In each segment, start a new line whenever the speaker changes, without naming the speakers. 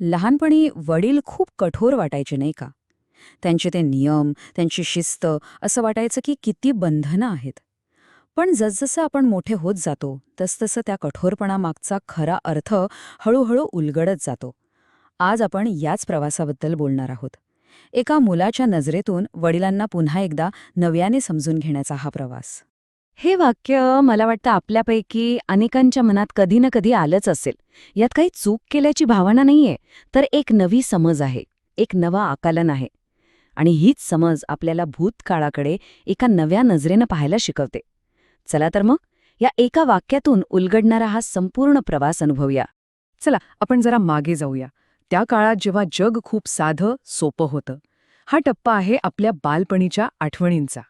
लहानपणी वडील खूप कठोर वाटायचे नाही का? त्यांचे ते नियम, त्यांची शिस्त, असं वाटायचं की किती बंधनं आहेत. पण जसजसं आपण मोठे होत जातो तसतसं त्या कठोरपणामागचा खरा अर्थ हळूहळू उलगडत जातो. आज आपण याच प्रवासाबद्दल बोलणार आहोत. एका मुलाच्या नजरेतून वडिलांना पुन्हा एकदा नव्याने समजून घेण्याचा हा प्रवास.
हे वाक्य मला वाटतं आपल्यापैकी अनेकांच्या मनात कधी ना कधी आलंच असेल. यात काही चूक केल्याची भावना नाहीये, तर एक नवी समज आहे, एक नवा आकलन आहे. आणि हीच समज आपल्याला भूतकाळाकडे एका नव्या नजरेनं पाहायला शिकवते. चला तर मग या एका वाक्यातून उलगडणारा हा संपूर्ण प्रवास अनुभवूया.
चला आपण जरा मागे जाऊया. त्या काळात जेव्हा जग खूप साधं सोपं होतं. हा टप्पा आहे आपल्या बालपणीच्या आठवणींचा,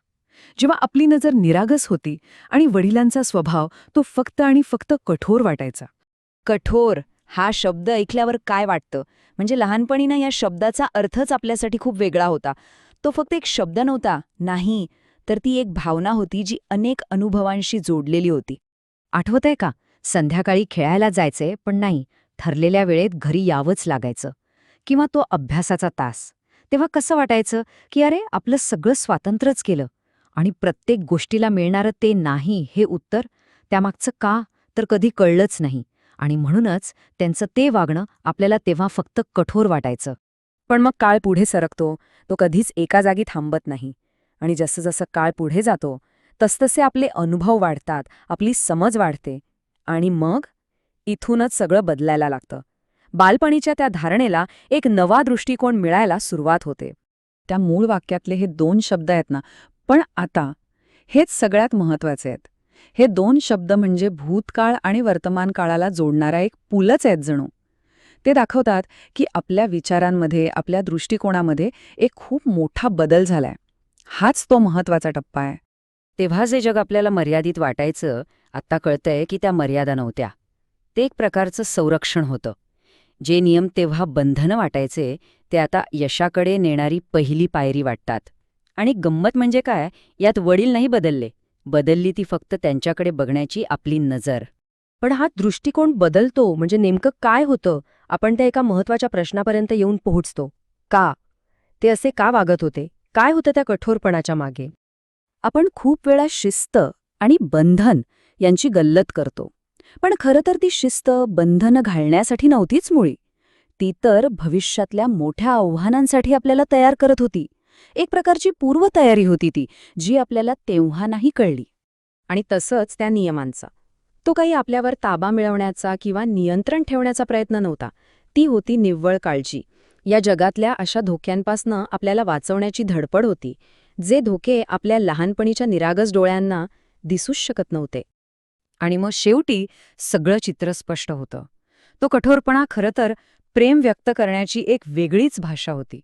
जेव्हा आपली नजर निरागस होती आणि वडिलांचा स्वभाव तो फक्त आणि फक्त कठोर वाटायचा.
कठोर हा शब्द ऐकल्यावर काय वाटतं? म्हणजे लहानपणी ना या शब्दाचा अर्थच आपल्यासाठी खूप वेगळा होता. तो फक्त एक शब्द नव्हता, नाही, तर ती एक भावना होती जी अनेक अनुभवांशी जोडलेली होती. आठवतंय का? संध्याकाळी खेळायला जायचे, पण नाही, ठरलेल्या वेळेत घरी यावंच लागायचं. किंवा तो अभ्यासाचा तास. तेव्हा कसं वाटायचं की अरे आपलं सगळं स्वातंत्र्यच केलं. आणि प्रत्येक गोष्टीला मिळणारं ते नाही हे उत्तर, त्यामागचं का, तर कधी कळलंच नाही. आणि म्हणूनच त्यांचं ते वागणं आपल्याला तेव्हा फक्त कठोर वाटायचं.
पण मग काळ पुढे सरकतो, तो कधीच एका जागी थांबत नाही. आणि जसं जसं काळ पुढे जातो तसतसे आपले अनुभव वाढतात, आपली समज वाढते. आणि मग इथूनच सगळं बदलायला लागतं. बालपणीच्या त्या धारणेला एक नवा दृष्टिकोन मिळायला सुरुवात होते. त्या मूळ वाक्यातले हे 2 शब्द आहेत ना, पण आता हेच सगळ्यात महत्त्वाचे आहेत. हे 2 शब्द म्हणजे भूतकाळ आणि वर्तमान काळाला जोडणारा एक पूलच आहेत जणू. ते दाखवतात की आपल्या विचारांमध्ये, आपल्या दृष्टिकोनामध्ये एक खूप मोठा बदल झालाय. हाच तो महत्त्वाचा टप्पा आहे.
तेव्हा जे जग आपल्याला मर्यादित वाटायचं, आत्ता कळतंय की त्या मर्यादा नव्हत्या. ते एक प्रकारचं संरक्षण होतं. जे नियम तेव्हा बंधनं वाटायचे, ते आता यशाकडे नेणारी पहिली पायरी वाटतात. आणि गंमत म्हणजे काय, यात वडील नाही बदलले, बदलली ती फक्त त्यांच्याकडे बघण्याची आपली नजर.
पण हा दृष्टिकोन बदलतो म्हणजे नेमकं काय होतं? आपण त्या एका महत्त्वाच्या प्रश्नापर्यंत येऊन पोहोचतो. का? ते असे का वागत होते? काय होतं त्या कठोरपणाच्या मागे?
आपण खूप वेळा शिस्त आणि बंधन यांची गल्लत करतो. पण खरं तर ती शिस्त बंधनं घालण्यासाठी नव्हतीच मुळी. ती तर भविष्यातल्या मोठ्या आव्हानांसाठी आपल्याला तयार करत होती. एक प्रकारची पूर्वतयारी होती ती, जी आपल्याला तेव्हा नाही कळली.
आणि तसंच त्या नियमांचा. तो काही आपल्यावर ताबा मिळवण्याचा किंवा नियंत्रण ठेवण्याचा प्रयत्न नव्हता. ती होती निव्वळ काळजी. या जगातल्या अशा धोक्यांपासनं आपल्याला वाचवण्याची धडपड होती, जे धोके आपल्या लहानपणीच्या निरागस डोळ्यांना दिसूच शकत नव्हते.
आणि मग शेवटी सगळं चित्र स्पष्ट होतं. तो कठोरपणा खरं तर प्रेम व्यक्त करण्याची एक वेगळीच भाषा होती.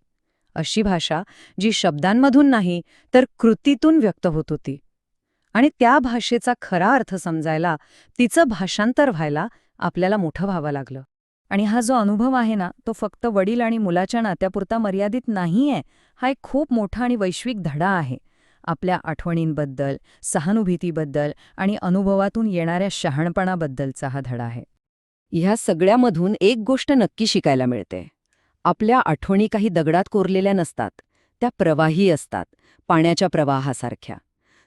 अशी भाषा जी शब्दांमधून नाही तर कृतीतून व्यक्त होत होती. आणि त्या भाषेचा खरा अर्थ समजायला, तिचं भाषांतर व्हायला आपल्याला मोठं व्हावं लागलं.
आणि हा जो अनुभव आहे ना, तो फक्त वडील आणि मुलाच्या नात्यापुरता मर्यादित नाहीये. हा एक खूप मोठा आणि वैश्विक धडा आहे. आपल्या आठवणींबद्दल, सहानुभूतीबद्दल आणि अनुभवातून येणाऱ्या शहाणपणाबद्दलचा हा धडा आहे.
ह्या सगळ्यामधून एक गोष्ट नक्की शिकायला मिळते. आपल्या आठवणी काही दगडात कोरलेल्या नसतात, त्या प्रवाही असतात, पाण्याच्या प्रवाहासारख्या.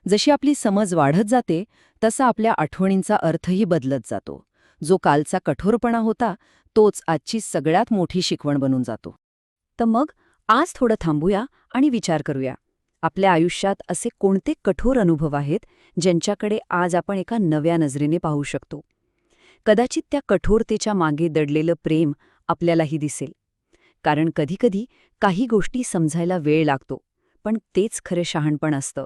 जशी आपली समज वाढत जाते तसा आपल्या आठवणींचा अर्थही बदलत जातो. जो कालचा कठोरपणा होता तोच आजची सगळ्यात मोठी शिकवण बनून जातो. तर मग आज थोडं थांबूया आणि विचार करूया. आपल्या आयुष्यात असे कोणते कठोर अनुभव आहेत ज्यांच्याकडे आज आपण एका नव्या नजरेने पाहू शकतो? कदाचित त्या कठोरतेच्या मागे दडलेलं प्रेम आपल्यालाही दिसेल. कारण कधीकधी काही गोष्टी समजायला वेळ लागतो, पण तेच खरे शहाणपण असतं.